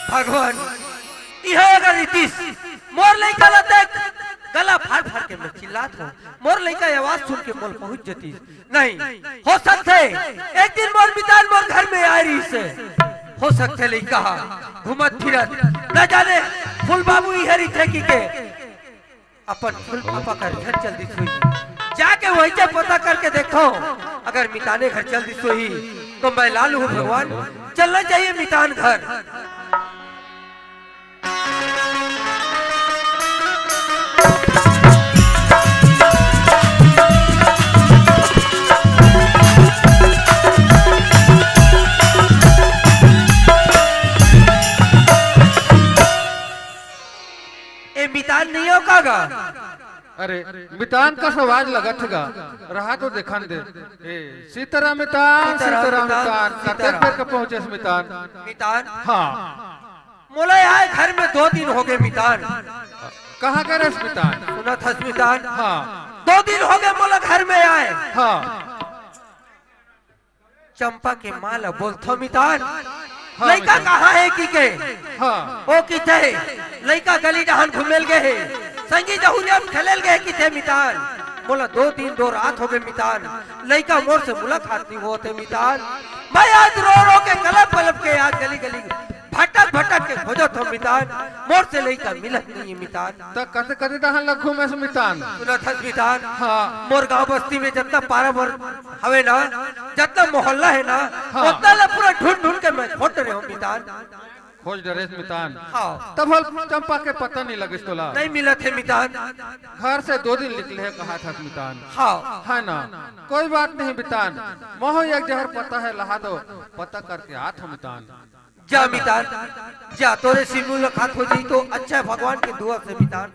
भगवान यह अगर रीतिस मोर लइका ला देख गला फाड़ फाड़ के मैं चिल्लात हूँ मोर लइका आवाज सुन के मोल पहुंच जती नहीं हो सकते एक दिन मोर बितान मोर घर में आ रही से हो सकते लइका घूमत फिरत न जाने फूल बाबू हरी थे की के अपन फूल पापा का घर जल्दी सोई जाके वहीं से पता करके देखो अगर मिताने घर जल्दी सोई तो मैं लालू हूँ भगवान चलना चाहिए मितान घर। मितान नहीं होगा अरे मितान का सवाज लगत गा रहा तो देखन दे सीताराम मितान कतेक पेर का पहुंचे मितान मितान हाँ मोला आए घर में 2 दिन हो गए मितान कहाँ गए मितान सुना था मितान हाँ 2 दिन हो गए मोला घर में आए हाँ चंपा के माला बोलथो मितान लइका कहाँ है की के हाँ ओ किथे लइका गली डहान घुमेल गए संगी जहुरिया खेलेल गए किथे मितान बोला 2 दिन 2 रात हो गए मितान लइका मोर से मुलाकात नहीं होते मितान मैं आज रो रो के कलप कलप के आज गली गली भटक भटक के खोजत हो मितान मोर से लइका मिलत नहीं है मितान तो कते कते डहान लखू में मितान सुना था मितान हाँ मोर गांव बस्ती में जितना पारा मोर हवे ना जितना मोहल्ला है ना हाँ। उतना ला पूरा ढूंढ ढूंढ के मैं खोट रहे हूँ मितान खोज डरेस मितान हाँ तब चंपा के पता नहीं लगे तोला नहीं मिला थे मितान घर से 2 दिन निकले है कहा था मितान हाँ है ना कोई बात नहीं मितान मोह एक जहर पता है लहा दो पता करके आठ मितान जा मितान जा तोरे से मुलाकात हो जाई तो अच्छा भगवान की दुआ से मितान।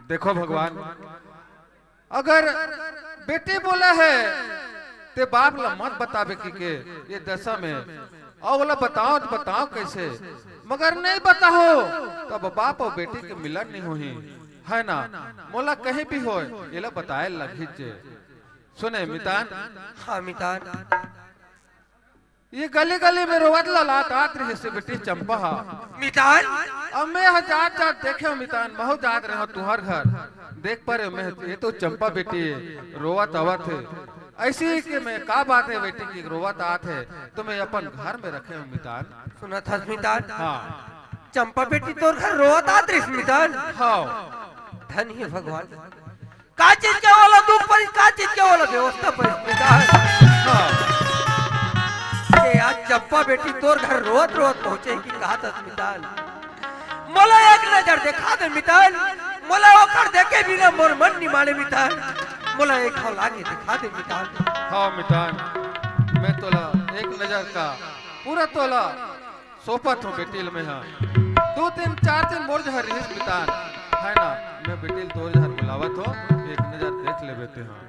देखो भगवान अगर बेटी बोला है ते बाप ला मत बतावे की के ये दशा में अगला बताओ तो बताओ कैसे मगर नहीं बताओ तब बाप और बेटी के मिलन नहीं होही है ना मोला कहीं भी हो ये ला बताए लगी सुने मितान हाँ मितान ये गली गली में रोवत लात आत रही से बेटी चंपा मितान अब मैं जात जात देखे मितान बहुत जात रहे तुहर घर देख पर मैं ये तो चंपा बेटी है रोवत आवत है ऐसी कि मैं का बात है बेटी की रोवत आत है तो मैं अपन घर में रखे हूँ मितान सुना था मितान हाँ चंपा बेटी तोर घर रोवत आत रही मितान हाँ धन ही भगवान का चीज के वाला दुख पर का चीज के वाला व्यवस्था पर मितान हाँ आज चंपा बेटी तोर घर रोत रोत पहुंचे की कहा था मितान मोला एक नजर देखा दे मितान मोला ओकर देखे बिना मोर मन नहीं माने मितान मोला एक हाल आगे दिखा दे मितान। हाँ मितान मैं तोला एक नजर का पूरा तोला सोपत हूँ बेटील में हाँ 2 दिन 4 दिन मोर जहर रही मितान है ना मैं बेटील तोर जहर बुलावत हो एक नजर देख ले बेटे हाँ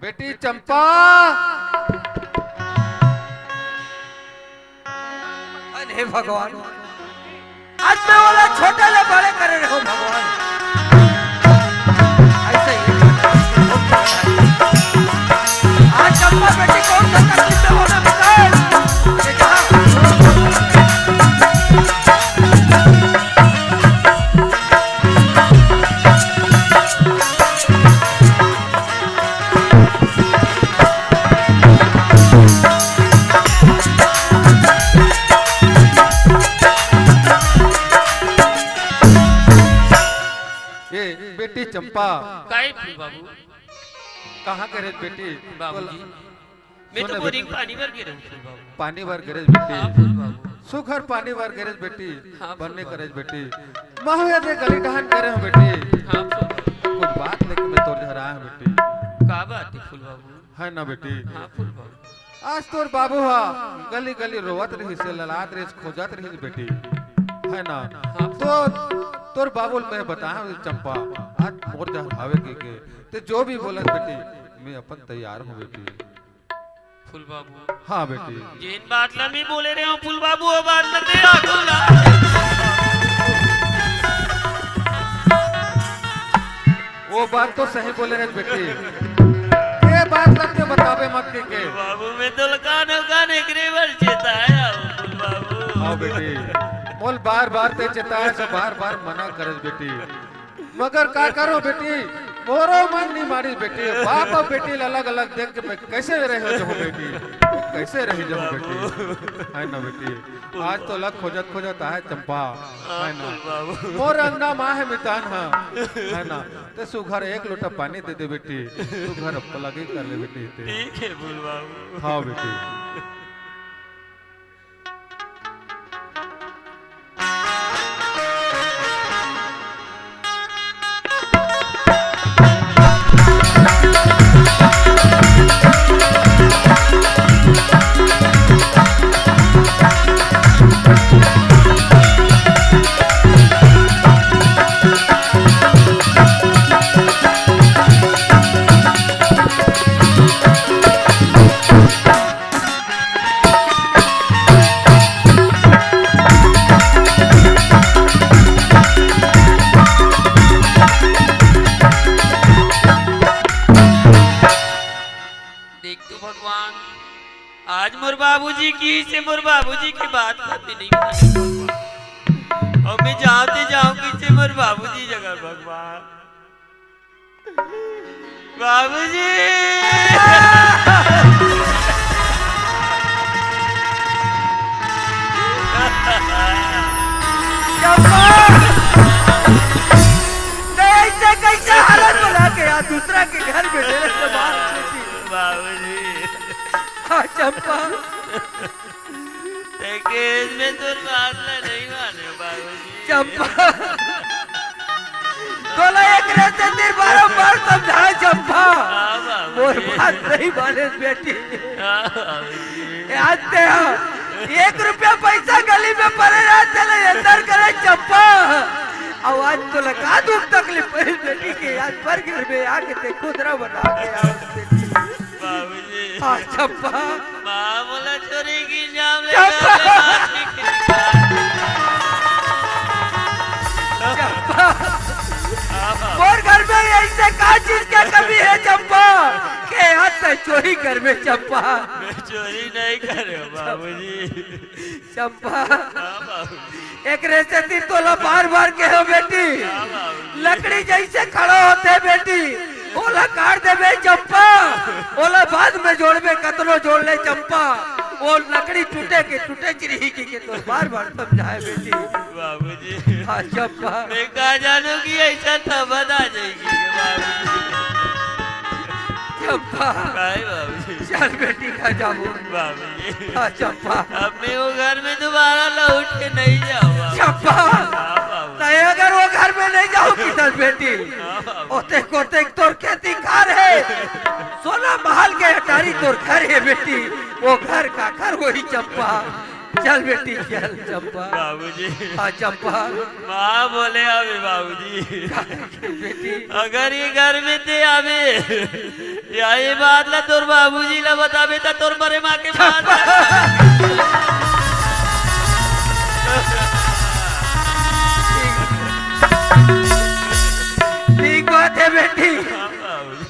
बेटी चंपा हे भगवान आज मैं वाला छोटे ले बड़े कर रहे हो भगवान ऐसे ही आज चंपा बेटी कौन सा तकलीफ में होना बताए ये कहा बेटी चंपा काय फूल बाबू कहाँ करे बेटी बाबूजी मैं तो बोरिंग पानी भर गिरे फूल बाबू पानी भर करे बेटी हाँ फूल बाबू सुखर पानी भर करे बेटी हाँ, बनने करे बेटी महुया दे गली डहान करे हूँ बेटी हाँ फूल बाबू कुछ बात लेके मैं तोर घर आया हूँ बेटी का बात है फूल बाबू है ना बेटी हाँ फूल बाबू आज तोर बाबू हा गली गली रोवत रही से ललात रही खोजत रही बेटी है ना हाँ तो तोर बाबू मैं बताया चंपा आज मोर जहाँ भावे के तो जो भी बोला बेटी मैं अपन तैयार हूँ बेटी फूल बाबू हाँ बेटी जिन बात ला मैं बोले रहे हूँ फूल बाबू वो बात ला ते आखोला वो बात तो सही बोले रहे बेटी ये बात लगते बतावे मत के बाबू मैं तो लकान गाने करे वर चेता आया फूल बाबू हाँ बेटी मोल बार बार ते चेताए से बार बार मना करस बेटी, मगर का करो बेटी, मोरो मन नहीं मारी बेटी। बाप और बेटी अलग अलग देख के मैं कैसे रह जाऊं बेटी, कैसे रह जाऊं बेटी, है ना बेटी। आज तो अलग खोजत खोजत है चंपा, है ना। मोर अंगना माँ है मितान, है ना। ते सुघर एक लोटा पानी दे दे बेटी, तू घर लगे कर ले बेटी। ठीक है फूल बाबू। हाँ बेटी। आज मोर बाबूजी की से मोर बाबूजी की बात करती नहीं और मैं जाते जाऊंगी से मोर बाबूजी जगह भगवान। बाबूजी ऐसे कैसे हालत बना के यार दूसरा के घर में मेरे से बात करती। बाबूजी हाँ चंपा, इसमें तो फासला नहीं माने बाबूजी। चंपा तोला एक रहते दिन बार समझाए चंपा, मोर बात नहीं माने बेटी। आज ते 1 रुपया पैसा गली में पड़े रहा चले अंदर करे चंपा। आवाज तो लगा दुख तकलीफ बेटी के आज पर घर में आके ते खुदरा बना के आओ बेटी। बाबूजी हाँ चंपा, माँ बोला चोरी की जाम ले चंपा, और घर में ऐसे का चीज क्या कमी है चंपा के हाथ चोरी कर में चंपा। मैं चोरी नहीं कर रहा बाबूजी। चंपा एक रेसे तीन तोला बार के हो बेटी, लकड़ी जैसे खड़ा होते बेटी, ओला काट दे बे चंपा, ओला बाद में जोड़ में कतलो जोड़ ले चंपा, वो लकड़ी टूटे चिरही की तो बार समझाए बेटी। बाबूजी हाँ चंपा, मैं कहा जानू की ऐसा था बता जाएगी बाबूजी। चंपा बाबूजी चल बेटी खा जाओ बाबूजी। हाँ चंपा, अब मैं वो घर में दोबारा लौट के नहीं जाऊंगा चंपा नहीं, अगर वो घर में नहीं जाओ किधर बेटी, ओते कोते तोर खेती कार है, सोना महल के अटारी तोर घर है बेटी, वो घर का घर वही चंपा। चल बेटी चल चंपा। बाबूजी हाँ चंपा, माँ बोले अबे बाबूजी बेटी अगर ये घर में थे अबे या ये बात ला तोर बाबूजी ला बताबे ता तोर मरे माँ के बाद ठीक बात है बेटी।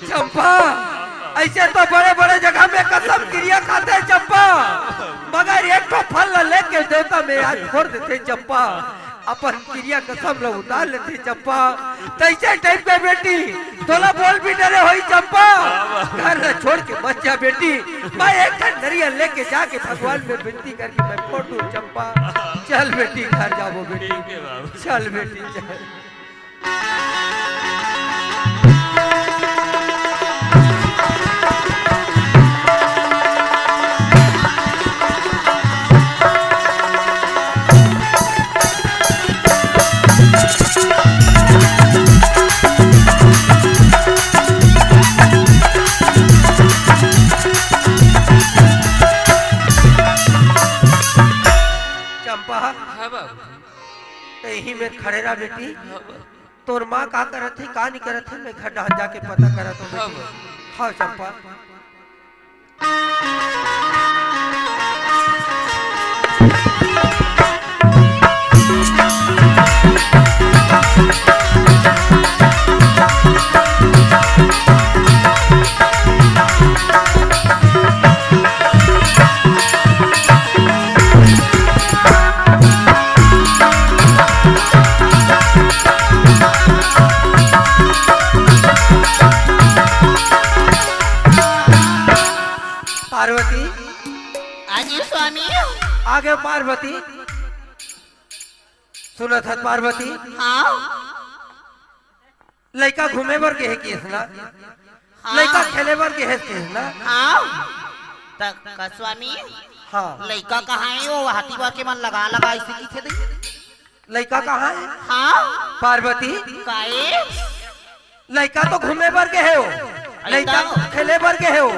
चंपा ऐसे तो बड़े जगह में कसम क्रिया खाते हैं चंपा, मगर एक तो फल लेके देवता में आज छोड़ देते चंपा, अपन क्रिया कसम लो उतार लेते चंपा। तैसे टाइप पे बेटी तोला बोल भी डरे होई चंपा, घर न छोड़ के मत जा बेटी। मैं एक नरिया लेके जाके भगवान में विनती करके मैं फोड़ दूं चंपा। चल बेटी घर जाओ बेटी, चल बेटी चल। यही में खड़े रहा बेटी, तोर माँ का करत थी का नहीं करत थी, मैं घर जाके पता करत हूँ बेटी। हाँ चंपा आगे पार्वती सुनत है पार्वती हाँ लड़का घूमे बर के है केस ना हाँ। लड़का खेले बर के है केस ना हाँ तक का स्वामी हाँ लड़का कहाँ है वो हाथी के मन लगा लगा इसी की खेती लड़का कहाँ है हाँ पार्वती काहे लड़का तो घूमे बर के है वो लड़का खेले बर के है वो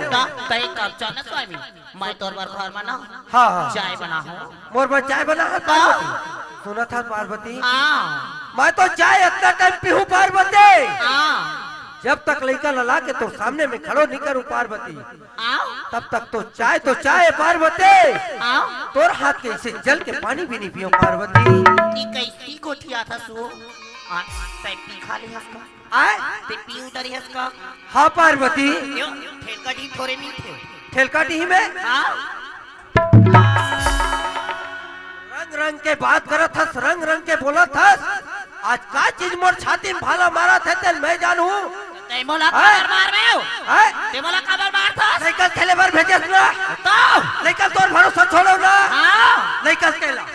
तय कब चलना स्वामी मैं तोर बार घर में ना हाँ हाँ चाय बना हूँ मोर पर चाय बना है पार्वती सुना था पार्वती हाँ मैं तो चाय इतना टाइम पीहू पार्वती हाँ जब तक लड़का लला के तो सामने में खड़ो नहीं करूं पार्वती हाँ तब तक तो चाय है पार्वती हाँ तोर हाथ के इसे जल के पानी भी नहीं पियो पार्वती ये कैसी कोठिया था सो तय पी खा ले हसका आए ते पी उतरी हसका हाँ पार्वती यो ठेल का डी थोड़े नहीं थे ठेलकाटी में हाँ रंग रंग के बात करत हस रंग रंग के बोलत हस आज का चीज मोर छाती में भाला मारा थे तेल मैं जानू ते मोला काबर मार रहे हो आए ते मोला काबर मार था लड़का खेले बार भेजस ना तो लड़का तोर भरोसा छोड़ो ना हाँ लड़का तेला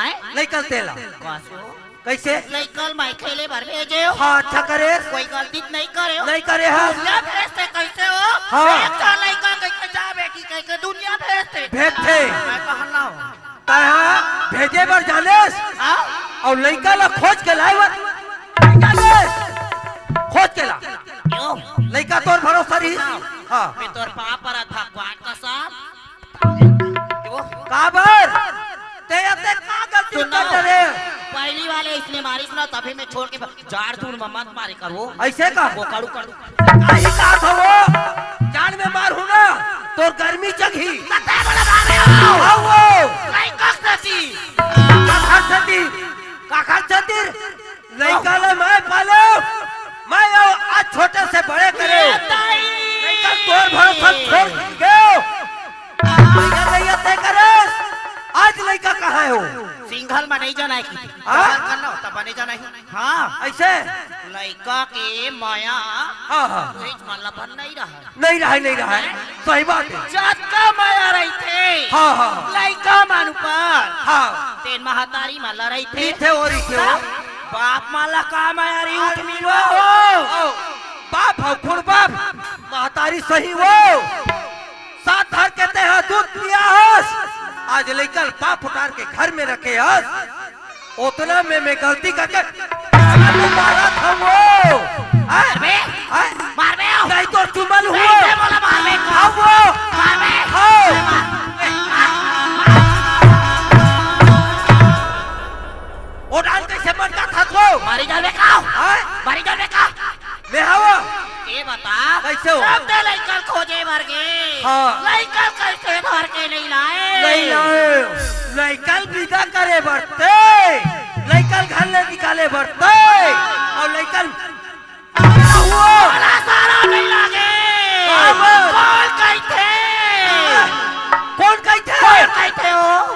आए लड़का तेला कासो कैसे लइकल माई खेले भर भेजे हो हाँ अच्छा करे कोई गलती नहीं करे हो नहीं करे हाँ दुनिया भेजते कैसे हो हाँ। एक तो लइका कैसे जावे की कैसे दुनिया भेजते भेजते मैं कहना हो तहा भेजे बर जानेस हाँ और लड़का ला खोज के लाए खोज के ला क्यों लड़का तोर भरोसा रही हाँ मैं तोर पाप पर था क्वाट का साहब क्यों काबर ते अते का गलती सुनो। कर रे पहली वाले इसने मारी सुना तभी मैं छोड़ के झाड़ झूड़ में मत मारे कर वो ऐसे का वो कड़ू कड़ू आई का था वो जान में मार हूं ना तोर गर्मी जगी कते बोला मार रहे हो हाँ वो लइका सती काखर छती लड़का ले मैं पालो मैं आज छोटे से बड़े करे लड़का तोर भरोसा छोड़ गयो लड़का नहीं आते करे आज लड़का कहाँ है वो सिंघल में नहीं जाना है की हाँ? करना होता बने जाना है हाँ ऐसे लइका के माया हाँ हाँ बीच माला बन नहीं रहा नहीं रहा है सही बात है जात का माया रही थे हाँ हाँ लइका मानु पर हाँ तेन महातारी माला रही थे थे और ही थे वो बाप माला का माया रही उठ मिलो ओ, बाप हो खुद बाप महतारी सही वो साथ धर के ते हाँ दूध पिया हस आज लेकर पाप उतार के घर में रखे हस उतना में मैं गलती करके मारा था वो मार बे नहीं तो चुमल हुआ नहीं बोला मार बे हाँ वो मार बे हाँ वो डाल कैसे मरता था तो मारी जाल बे खाओ हाँ मारी जाल बे खाओ मैं हवा ये बता कैसे हो? सब दे लइकल खोजे भर गए हाँ। लइकल कैसे भर के नहीं लाए नहीं लाए लइकल विदा करे बरते लइकल घर ले निकाले बरते और लइकल वाला सारा नहीं लागे बाबर। कौन कहते कौन कहते कौन कहते हो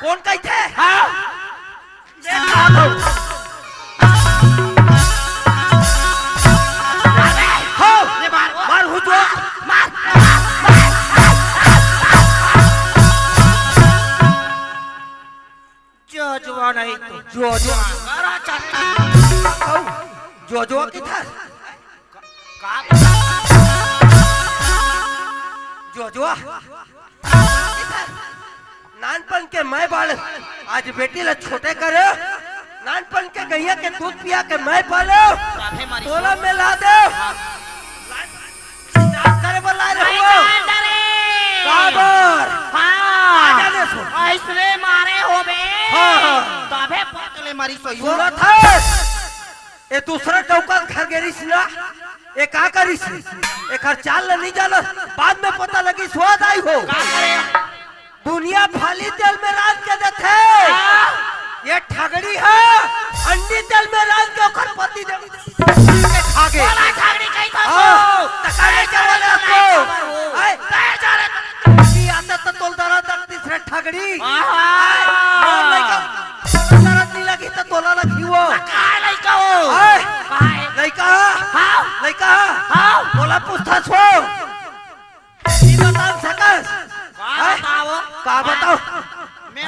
कौन कहते हाँ देखा तो हाँ ले मार मार हो जो मार जो जुआ नहीं तो जो जो करा चट्टा जो जो की था जो जो नानपन के मैं बाल आज बेटी ला छोटे करे नानपन के गैया के दूध पिया के मैं पालो काहे मारी तोला में ला दे करे बोला रे हो काबर हाँ जाने सो ऐसने मारे हो बे हाँ। तबे पकले मारी सही हो सुना था ये दूसरा चौका घर गेरिस ना ये का करिस एक हर चाल नहीं जाला बाद में पता लगी स्वाद आई हो का करे दुनिया फाली तेल में रात के देते ये ठगड़ी है अंडी तेल में रात के ओखर पति दे खा गए बोला झगड़ी कहीं था हाँ, तकाले के वाले आपको आए कहे जा रे की आता तो तोल दरा तक तीसरे ठगड़ी मोर लइका दरा नहीं लगी तो तोला लगी वो काहे लइका हो आए काहे लइका हाँ लइका हाँ बोला पूछता छो ई बता सकस का बताओ का बताओ मैं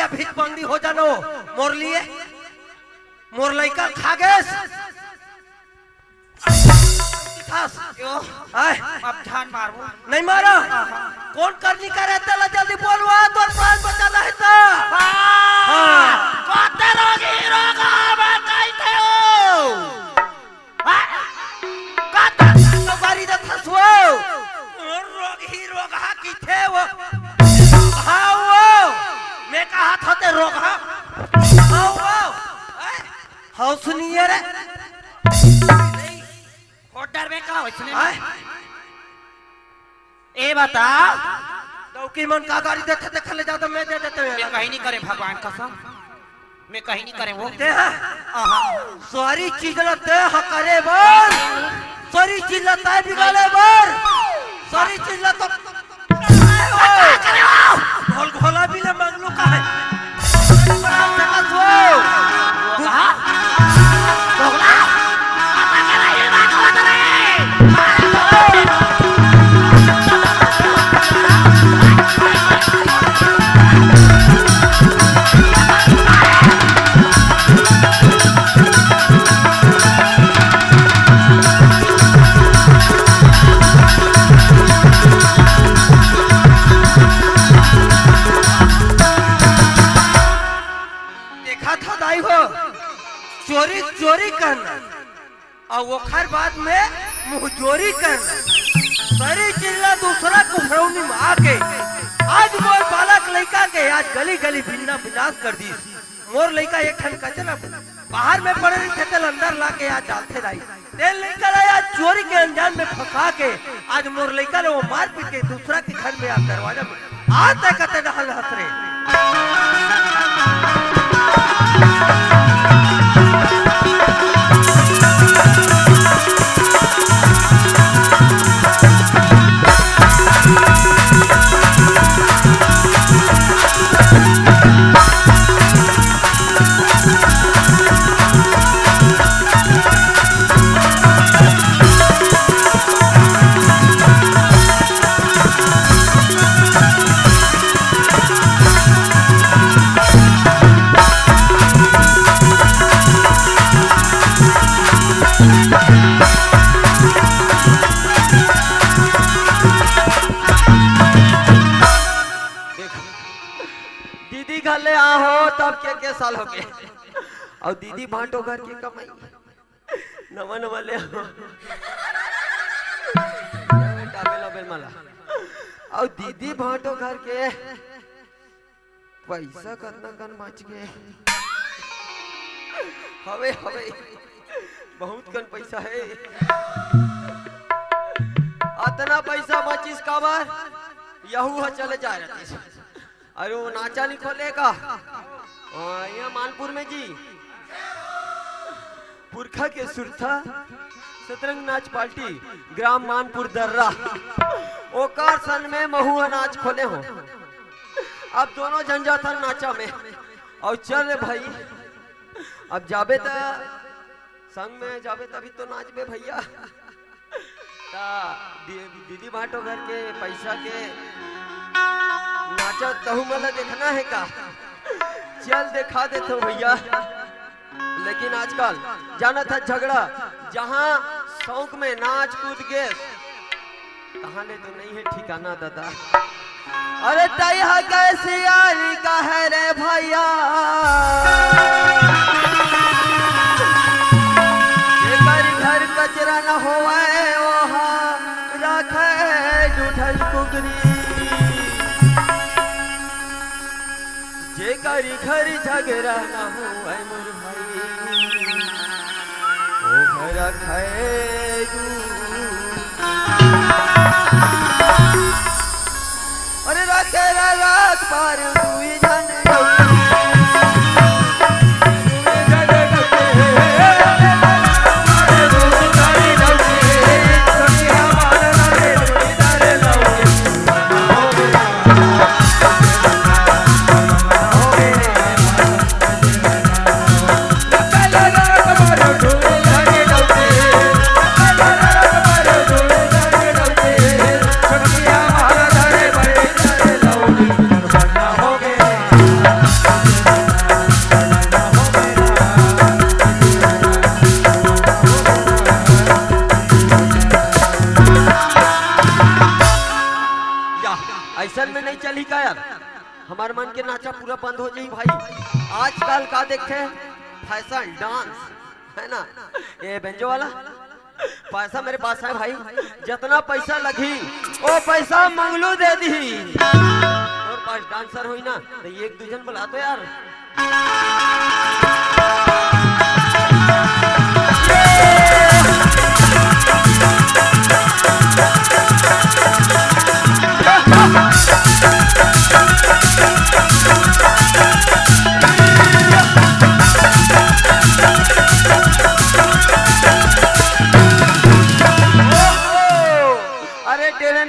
या भीत बंदी हो जानो मोर लिए मोर लइका खा गेस क्यों आय अब जान मारो नहीं मारा कौन करनी करे चला जल्दी बोलवा तो प्राण बचाना है तो कते रोगी रोगा मैं कहते हो कते तो गाड़ी द थसवो रोग ही रोग हा की थे वो हाँ वो मैं कहा था ते रोग हाँ वो हाँ सुनिए रे ऑर्डर में कहा इसने आय ए बता दौकी मन का गाड़ी देते थे खले जाता मैं दे देते मैं कहीं नहीं करे भगवान कसम मैं कहीं नहीं करे वो दे सारी चीज लते ह करे बर सारी चीज लता बिगाड़े बर सारी चीज लता घोल घोला भी ले मंगलू का है चोरी चोरी करना और वो खर बाद में मुंह चोरी करना सारी चिल्ला दूसरा कुफरौनी में आके आज मोर बालक लड़का के आज गली गली भिन्ना विनाश कर दी मोर लड़का एक ठन कचरा बाहर में पड़े थे तेल अंदर लाके आज डालते रही तेल लड़का आज चोरी के अंजाम में फंसा के आज मोर लड़का ने वो मार पीट के दूसरा के घर में आज दरवाजा में आज तक कते डहल हंस रहे के साल हो गए और दीदी भाटो घर की कमाई नवा नवा ले और दीदी भाटो घर के पैसा करना कन बच गए हवे हवे बहुत कन पैसा है अतना पैसा बचिस काबर यहू चले जा रहे अरे वो नाचा नहीं खोलेगा यहाँ मानपुर में जी पुरखा के सुरथा सतरंग नाच पार्टी ग्राम मानपुर दर्रा ओकार सन में महुआ नाच खोले हो अब दोनों झंझाथन नाचा में और चल रे भाई अब जाबे त संग में जाबे तभी तो नाच में भैया दीदी भाटो घर के पैसा के नाचा तहु मला देखना है का चल दिखा देते भैया लेकिन आजकल जाना था झगड़ा जहाँ शौक में नाच कूद के कहानी तो नहीं है ठिकाना दादा अरे तैया कैसी यारी का है रे भैया घर कचरा न होवे वहाँ रखे जुठल कुकरी जे करी घर झगड़ा न हो मोर भाई ओ घर अरे रखे रात पार हुई जन पूरा बंद हो जाए भाई। आजकल का देखे फैशन डांस है ना, ये बेंजो वाला पैसा मेरे पास है भाई, जितना पैसा लगी वो पैसा मंगलू दे दी। और पास डांसर हुई ना तो एक दूजन बुला तो यार।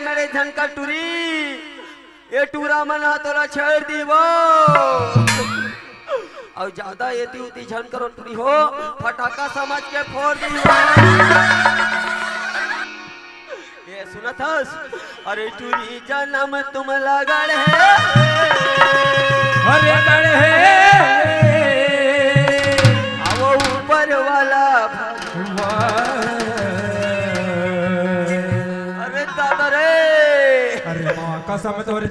मेरे झनका टूरी ये टूरा मन तोला छेड़ दी वो और ज्यादा येती उती झन करो टूरी हो फटाका समझ के फोड़ दी हो। ये सुना था अरे टूरी जन्म तुम लगड़ है अरे गड़ है वो ऊपर वाला अरे माँ कसम तोरे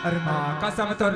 अरे माँ कसम तोरे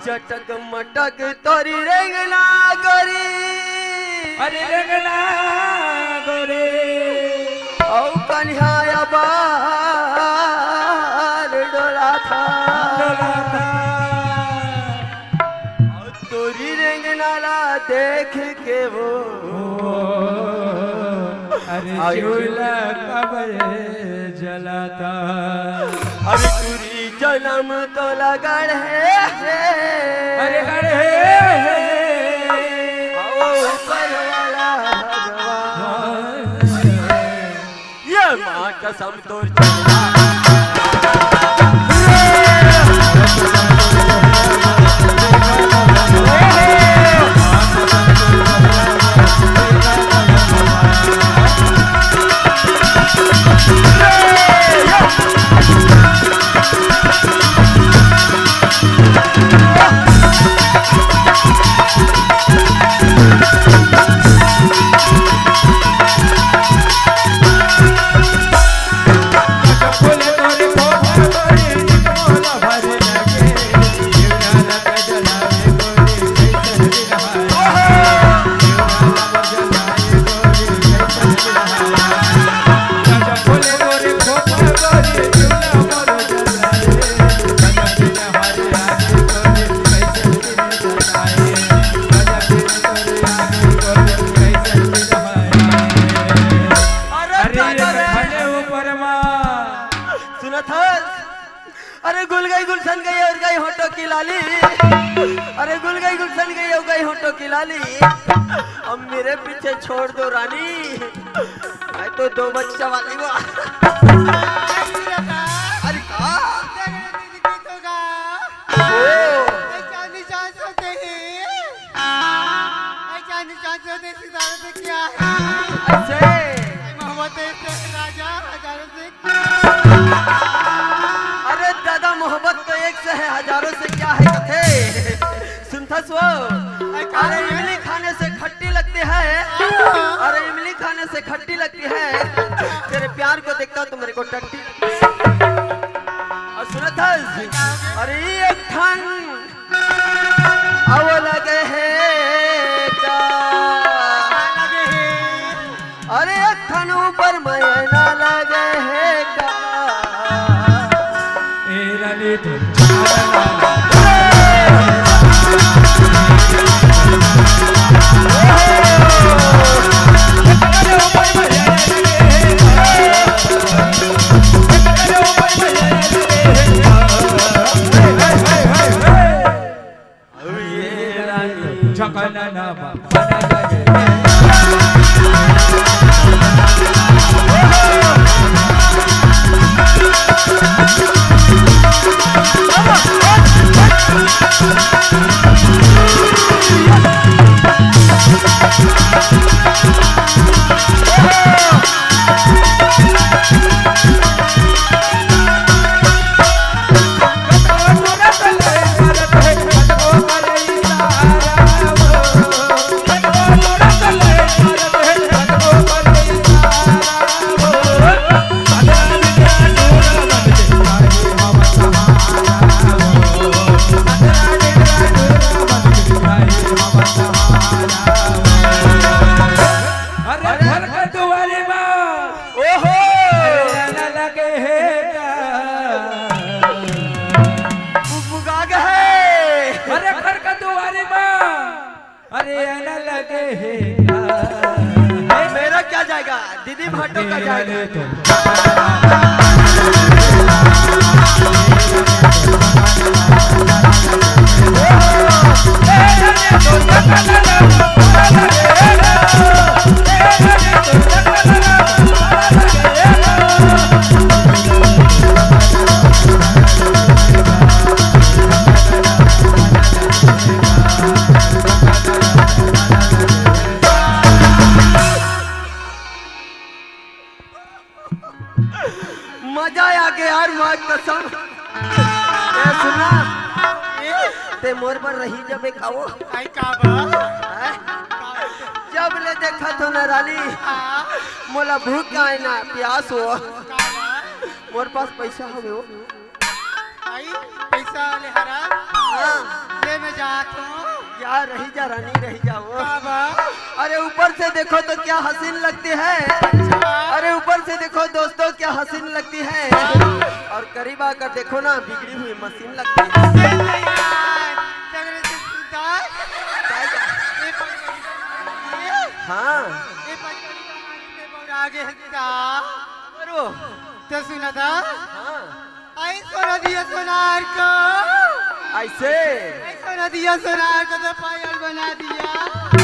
चटक मटक तोरी रेंगना गोरी अरे रेंगना गोरे औ कन्हैया बार डोला था और तोरी रेंगना ला देख के वो अरे चूल्हा कबर जलाता अरे तोरी जन्म तो लगड़ है अरे गड़ है ऊपर वाला भगवान ये माँ कसम तोर अरे गुल गई गुलशन गई और गई होटो की लाली अरे गुल गई गुलशन गई और गई होटो की लाली अब मेरे पीछे छोड़ दो रानी मैं तो दो बच्चा वाली वो अरे अरे दादा मोहब्बत तो एक से है हजारों से क्या है कथे सुनता सो अरे इमली खाने से खट्टी लगती है अरे इमली खाने से खट्टी लगती है तेरे प्यार को देखता तो मेरे को टट्टी और सुना था अरे एक ठन अव लगे है का अरे एक ठन ऊपर महीना लगे है का ए रानी तो झकना ना बना जाए मेरा क्या जाएगा दीदी भाटो का जाएगा मजा आ गया यार माँ कसम ए सुना ते मोर पर रही जब एक आओ आई का बा जब ले देखा तो न रानी मोला भूख आए ना प्यास हो मोर पास पैसा हो गयो आई पैसा ले हरा हाँ ले मैं जात हूं यार रही जा रानी रही जा वो का बा अरे ऊपर से देखो तो क्या हसीन लगती है अरे ऊपर से देखो दोस्तों क्या हसीन लगती है और करीब आकर देखो ना बिगड़ी हुई मशीन लगती है जगरे से सुधार हाँ ये पचड़ी के बहुत आगे हटा करो तो सुना था हाँ आई सोना दिया सोनार को ऐसे आई सोना दिया सोनार को तो पायल बना दिया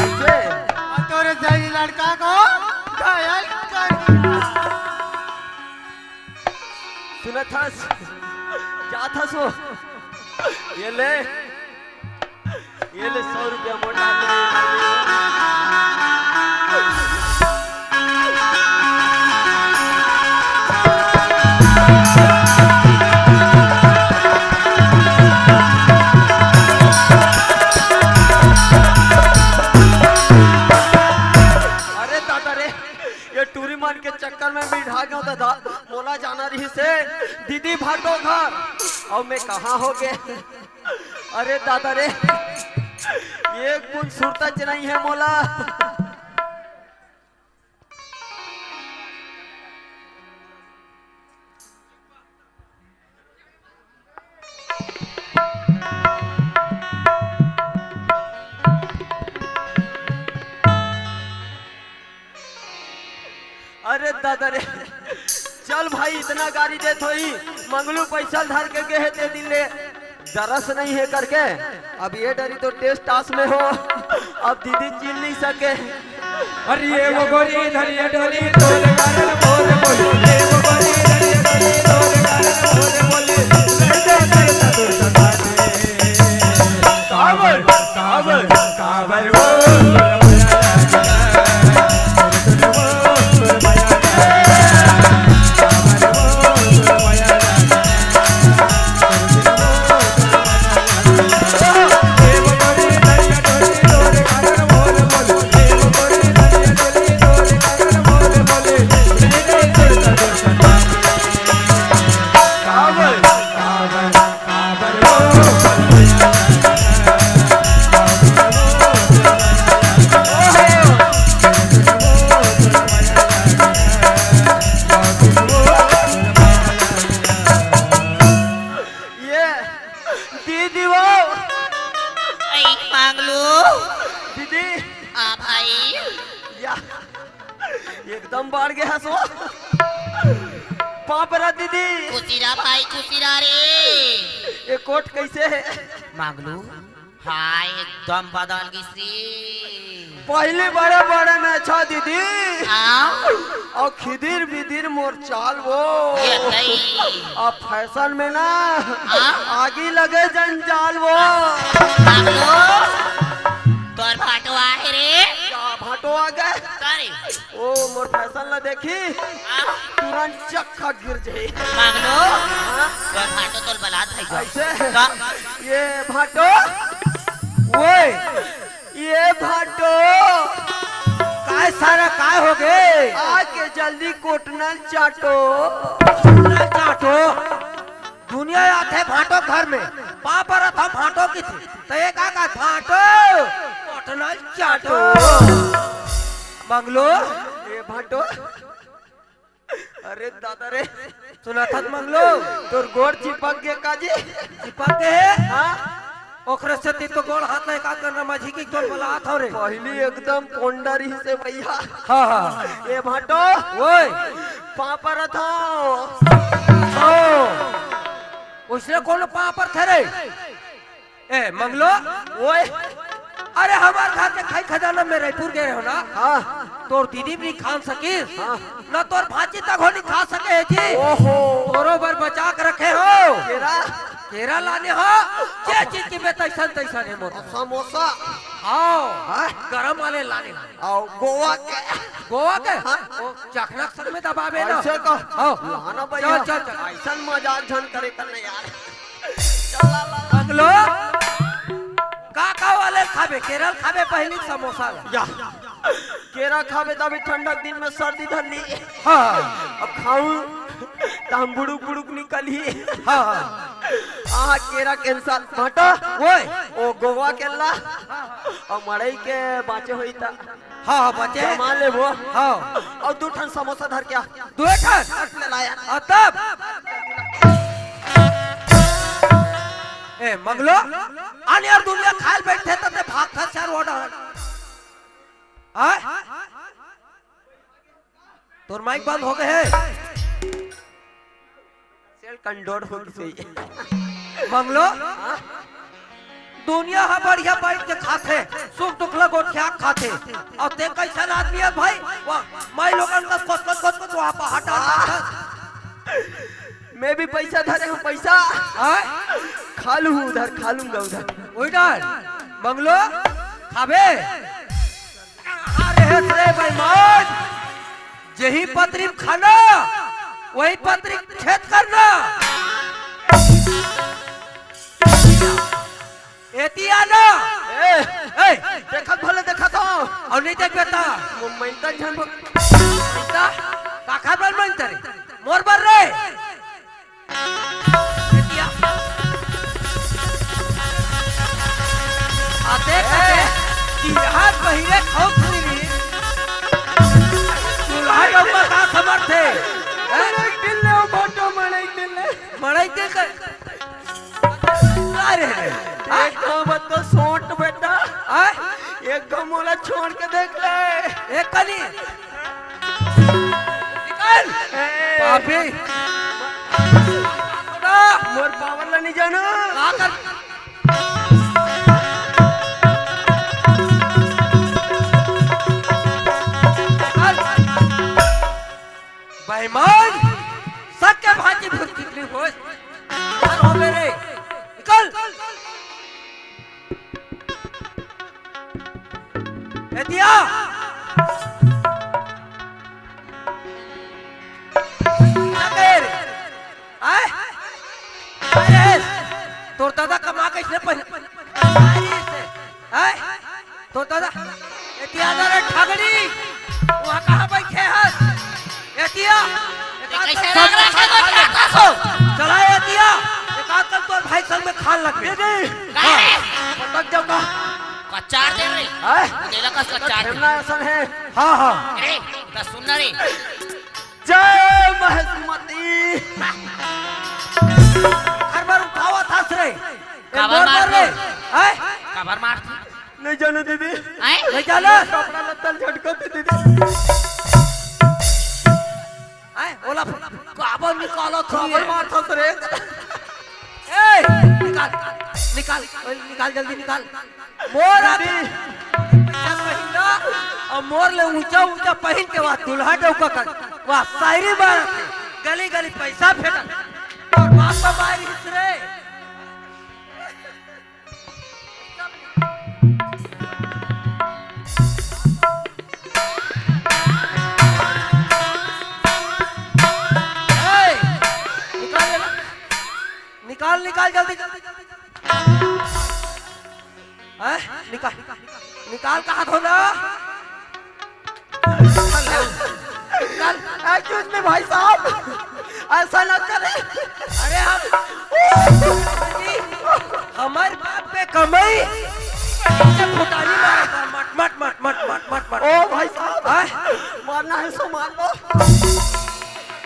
ऐसे और तोरे सही लड़का को घायल कर दिया सुना था जा था सो ये ले 100 रुपया मोटा टूरी मान के चक्कर में भी ढा गया था मोला जाना रही से दीदी भाटो घर और मैं कहाँ हो गए अरे दादा रे ये कौन सुरता चलाई है मोला अरे दादा रे चल भाई इतना गाड़ी दे थोड़ी मंगलू पैसा धर के गए ते दिन ले दरस नहीं है करके अब ये डरी तो टेस्ट टास में हो अब दीदी चिल नहीं सके अरे ये वो गोरी धनिया डोली तोरे कारण बोल बोल ये वो गोरी धनिया डोली तोरे कारण बोल बोल रहते करता दूर सताते काबर काबर काबर वो काबर काबर मांगलू दीदी आ भाई या एकदम बढ़ गया सो पापरा दीदी खुशीरा भाई खुशीरा रे ये कोट कैसे है मांगलू हाय एकदम बदल गई सी पहले बड़े बड़े में अच्छा दीदी आओ और खिदिर बिदिर मोर चाल वो ये नहीं अब फैशन में ना आगे लगे जंजाल वो मांगलू तोर फाटो आहे रे क्या भाटो आ गए करे ओ मोर फैशन ला देखी तुरंत चक्का गिर जाए मांगलू तोर फाटो तोर बलात भाई ऐसे का ये भाटो ओए ये भाटो काय सारा काय हो गए आके जल्दी कोटनल चाटो चाटो दुनिया आते भाटो घर में पापा था भाटो की थी तो ये का भाटो कोटनल चाटो मंगलो ये भाटो अरे दादा रे सुना था मंगलो तोर गोड़ चिपक गए काजी चिपक गए है हाँ ओकरे से ती तो गोड़ हाथ में का करना माझी की तोर बोला हाथ हो रे पहली एकदम कोंडरी से भैया हां हां ये भाटो ओए पापर था ओ उसने कौन पापर थे रे ए मंगलो ओए अरे हमार घर के खाई खजाना में रायपुर गए हो ना हां तोर दीदी भी खान सकी हां ना तोर भाजी तक हो नहीं खा सके है जी ओहो तोरो बर बचा के रखे हो केरा लाने हो जे चीज की में तैसन तैसन है मोर समोसा आओ गरम वाले लाने आओ गोवा के ओ चखना सर में दबावे ना ऐसे का आओ लाना भैया चल चल ऐसन मजाक झन करे करने यार चल अगलो काका वाले खाबे केरल खाबे पहली समोसा या केरा खाबे तभी ठंडक दिन में सर्दी धरली हां अब खाऊं ताम बुड़ुक बुड़ुक निकली हां हां केरा कैंसर भाटा ओए ओ गोवा केला और मड़ई के बाचे होई ता हां बाचे मान ले वो हां और दो ठन समोसा धर के दो ठन ले लाया तब ए मंगलो आने यार दुनिया खाल बैठे तो ते भाग था चार ऑर्डर हां तोर माइक बंद हो गए है सेल कंडोर हो गई मंगलो दुनिया हा बढ़िया बैठ के खाते सुख दुख लगो क्या खाते और ते कैसा आदमी है भाई वाह मैं लोगन का कोस को वहां पर हटा मैं भी पैसा धरे हूं पैसा खा लूं उधर खा लूंगा उधर उधर मंगलो खाबे अरे रे भाई मौज यही पत्री खाना वही पत्री खेत करना एतिया ना ए देखा भले देखा तो और नहीं देख बेटा मोमेंटा झन बेटा काका बल मन तरे मोर बर रे एतिया आते कि हाथ बहिरे खाओ खुली चूल्हा ऊपर का खबर थे दिल्ले फोटो मड़ाई दिल अरे एक मत तो सोट बेटा एक गमोला छोड़ के देख ले एक कली निकल पापी मोर पावर ला नहीं जाना का कर बेईमान सबके भांजी भूत कितनी होश और हो मेरे निकल एतिया नगर आए अरे तोर दादा कमा के इसने पहले से आए तोर दादा एतिया दादा ठगड़ी वहां कहां बैठे हैं एतिया चला एतिया एक आजकल तो भाई संग में खान लग गए पटक जाओ का कच्चार दे रे देला का कच्चार हमना ऐसा है हां हां रे त सुन रे जय महसमती हर बार उठावा था रे काबर मार रे हैं काबर मार नहीं जाने दीदी आए नहीं जाला कपड़ा लत्ता झटका दे दीदी आए ओला काबर निकालो खबर मार था रे ए निकाल निकाल निकाल जल्दी निकाल मोर पैसा पहिना और मोर ले ऊंचा ऊंचा पहन के बाद दुल्हा डौका कर वाह शायरी मार गली गली पैसा फेंका और बाप का मारी रे निकाल निकाल जल्दी जल्दी निकाल निकाल कहाँ धोना निकाल एक्सक्यूज मी भाई साहब ऐसा न करें अरे हमारे बाप पे कमाई फुटानी मारेगा मट मट मट मट मट मट मट ओ भाई साहब मारना है सो मार लो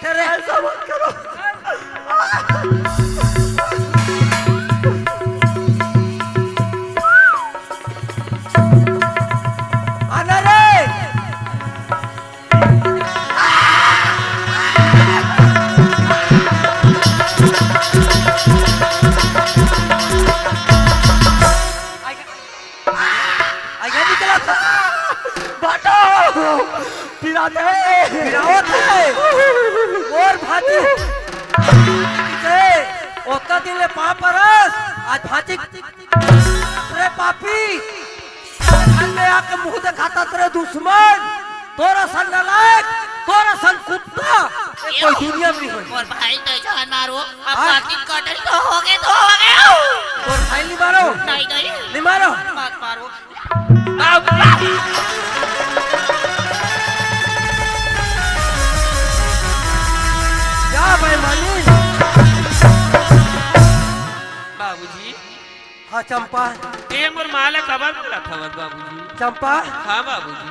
तेरे ऐसा मत करो आना रे आइए निकला बाटो पिराते गिरावत है और भाजी से ओता दिन ले पाप परस आज भाजी रे पापी घर में आके मुंह दिखाता तेरे दुश्मन तोरा सन नालायक तोरा सन कुत्ता ये कोई दुनिया में नहीं होई और भाई तो जान मारो अब हाँ? बाकी कटल तो हो गए और भाई नहीं मारो नहीं नहीं मारो मत मारो जा भाई मानी बाबूजी हाँ चंपा ये मोर माला कबर बोला था बाबूजी चंपा हाँ बाबूजी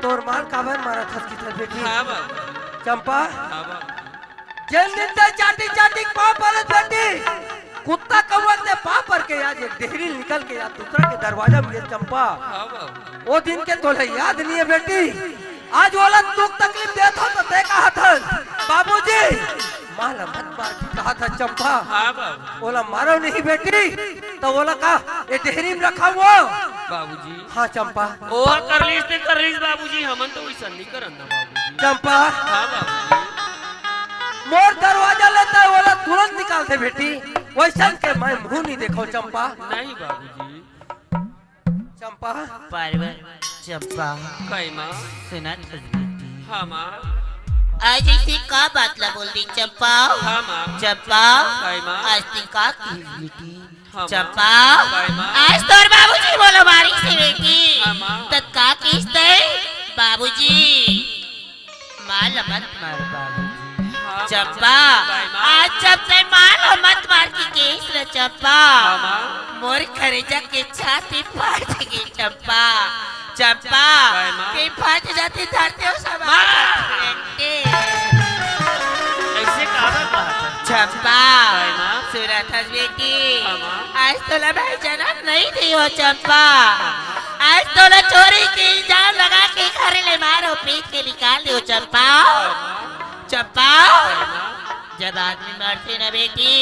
तोर माल काबर मारा था की तरफ बेटी हाँ बाबू चंपा हाँ बाबू जन दिन ते चाटी चाटी पाप पर बेटी कुत्ता कौवा से पाप पर के आज एक देहरी निकल के या दूसरा के दरवाजा में ये चंपा हाँ बाबू वो दिन के तोले याद नहीं है बेटी आज वाला दुख तकलीफ देता तो देखा था बाबूजी माला मत मार के कहा था चंपा हाँ बाबू बोला मारो नहीं बेटी तो बोला का ये देहरी में रखा हुआ बाबूजी हाँ चंपा और कर लीस बाबूजी हमन तो वैसा नहीं करन ना बाबूजी चंपा हाँ बाबूजी मोर दरवाजा लेता है बोला तुरंत निकाल दे बेटी वैसा के मैं मुंह नहीं देखो चंपा नहीं बाबूजी चंपा पार्वत चंपा कई माँ सुना हाँ माँ आज ऐसे का बात ला बोल दी चंपा हाँ माँ चंपा काय माँ? आज ती का की बेटी हाँ माँ। चंपा काय माँ? आज तोर बाबूजी बोलो मारी से बेटी हाँ माँ। तत का किस्ते बाबूजी माल मत मार बाबूजी हाँ माँ। चंपा काय माँ? आज जब से माल मत मार की केस रे चंपा हाँ माँ। मोर खरेजा के छाती फाट गई चंपा चंपा काय माँ? के फाट जाती धरते हो सब ऐसे काबर कहा चंपा काय माँ? सुना था बेटी हाँ माँ। आज तो भाई जन्म नहीं दी हो चंपा आज तो चोरी की इल्जाम लगा के घर ले मारो पीट के निकाल दो चंपा चंपा जब आदमी मरते ना बेटी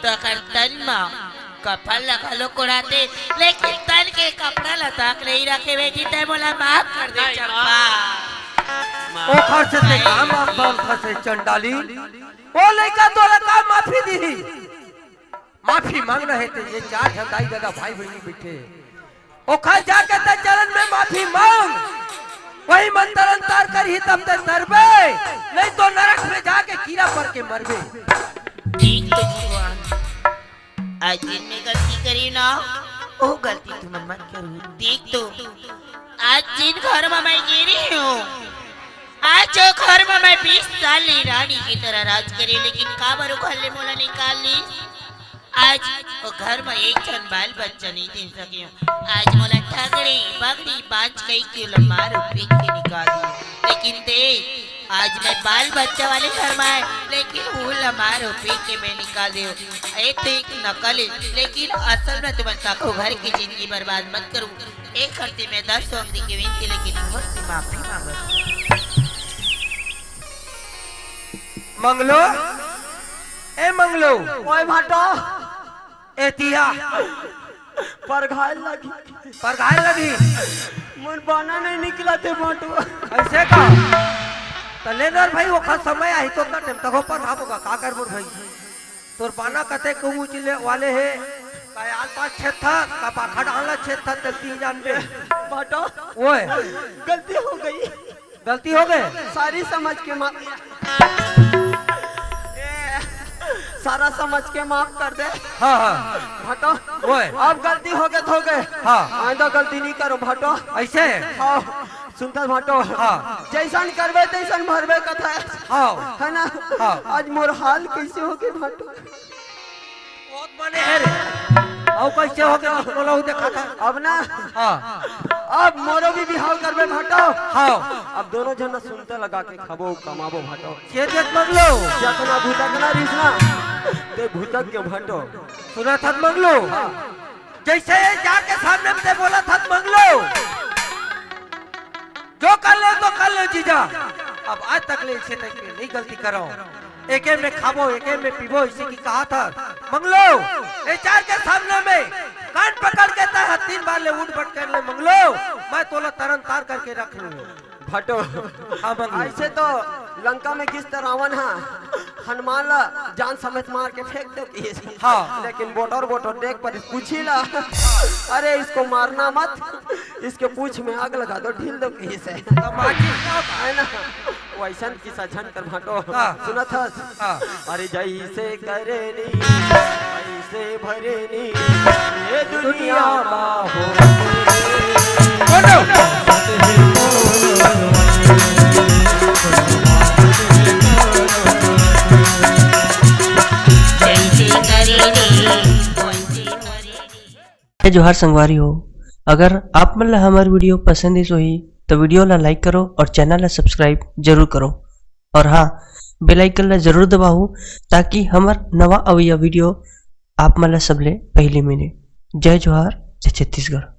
तो तन में कपल लगा लो कुड़ाते लेकिन तन के कपड़ा लताक नहीं रखे बेटी ते बोला माफ कर दे नहीं, चंपा ओ खर्च से काम आप बम फंसे चंडाली ओ लड़का तो लगा माफी दी माफी मांग रहे थे ये चार झंडाई जगह भाई बहनी बैठे ओ खा जाके ते चरण में माफी मांग वही मंत्र अंतर कर ही तब ते तरबे नहीं तो नरक में जाके कीड़ा पड़ के मरबे ठीक तो भगवान आज जिनने गलती करी ना वो गलती तुम मत करो देख तो आज जिन घर में मैं गिरी हूँ आज जो घर में मैं 20 साल रानी की तरह राज करी लेकिन काबर उखले मोला निकाल ली आज वो घर में एक जन बाल बच्चा नहीं दे सके आज मोला ठगड़ी बगड़ी बांच कई के मारो पीट के निकाल दी लेकिन देख आज मैं बाल बच्चा वाले घर में आए, लेकिन वो लमारो पी के मैं निकाल दियो। ये तो एक नकल है, लेकिन असल में तुम्हारे काको घर की जिंदगी बर्बाद मत करूं। एक करते में 10 सौ की विनती, लेकिन मुझसे माफी मांगो। मंगलो, ए मंगलो, ओए भाटो ए तिया पर घायल लगी, पर घायल लगी। मन बना नहीं निकला थे भाटो। ऐसे का तलेदार भाई वो खत समय आई तो कटे तको पर होगा का कर बोल भाई तोर पाना कते कहूं चिले वाले है काय आस पास छेद था का पाखा डालना छेद था चलती जान पे भाटो ओए गलती हो गई, गलती हो गए सारी समझ के माफ, सारा समझ के माफ कर दे। हाँ हाँ भाटो ओए अब गलती हो गए तो हो गए, हाँ आइंदा गलती नहीं करो भाटो। ऐसे हाँ सुनता भाटो, हाँ जैसन करबे तैसन भरबे कथा हाँ है ना। हाँ आज मोर हाल कैसे हो गए भाटो। बहुत माने है रे औ कैसे हो गया बोला हूं देखा था अब ना हाँ अब मोरो भी बिहाव करबे भाटो। हाँ अब दोनों जन सुनते लगा के खाबो कमाबो भाटो। चेत मंगलो जतना भूतक ना रिसना ते भूतक के भाटो। सुना था मंगलो जैसे जाके सामने में बोला था मंगलो जो कर ले तो कर ले जीजा। अब आज तक ले इसे तक नहीं गलती करो, एके में खाबो एके में पीबो इसी की कहा था मंगलो। ए चार के सामने में कान पकड़ के ता 3 बार ले उठ बट कर ले मंगलो, मैं तोला तरन तार करके रख लूं भाटो। हाँ मंगलो ऐसे तो लंका में किस तरह रावण है हनुमान ला जान समेत मार के फेंक दो किसी। हाँ। लेकिन बोटर बोटर देख पर पूछी ला अरे इसको मारना मत, इसके पूछ में आग लगा दो ढील दो कहीं से है ना। वैसन किसा झन कर भाटो हाँ। सुना था हाँ। अरे जैसे करे नी ऐसे भरे नी ये दुनिया में हो जोहार संगवारी हो। अगर आप मन ला हमार वीडियो पसंद ही सोही तो वीडियो ला लाइक करो और चैनल ला सब्सक्राइब जरूर करो। और हाँ बेल आइकन ला जरूर दबाओ ताकि हमार नवा अवैया वीडियो आप मन ला सबले पहले मिले। जय जोहार, जय छत्तीसगढ़।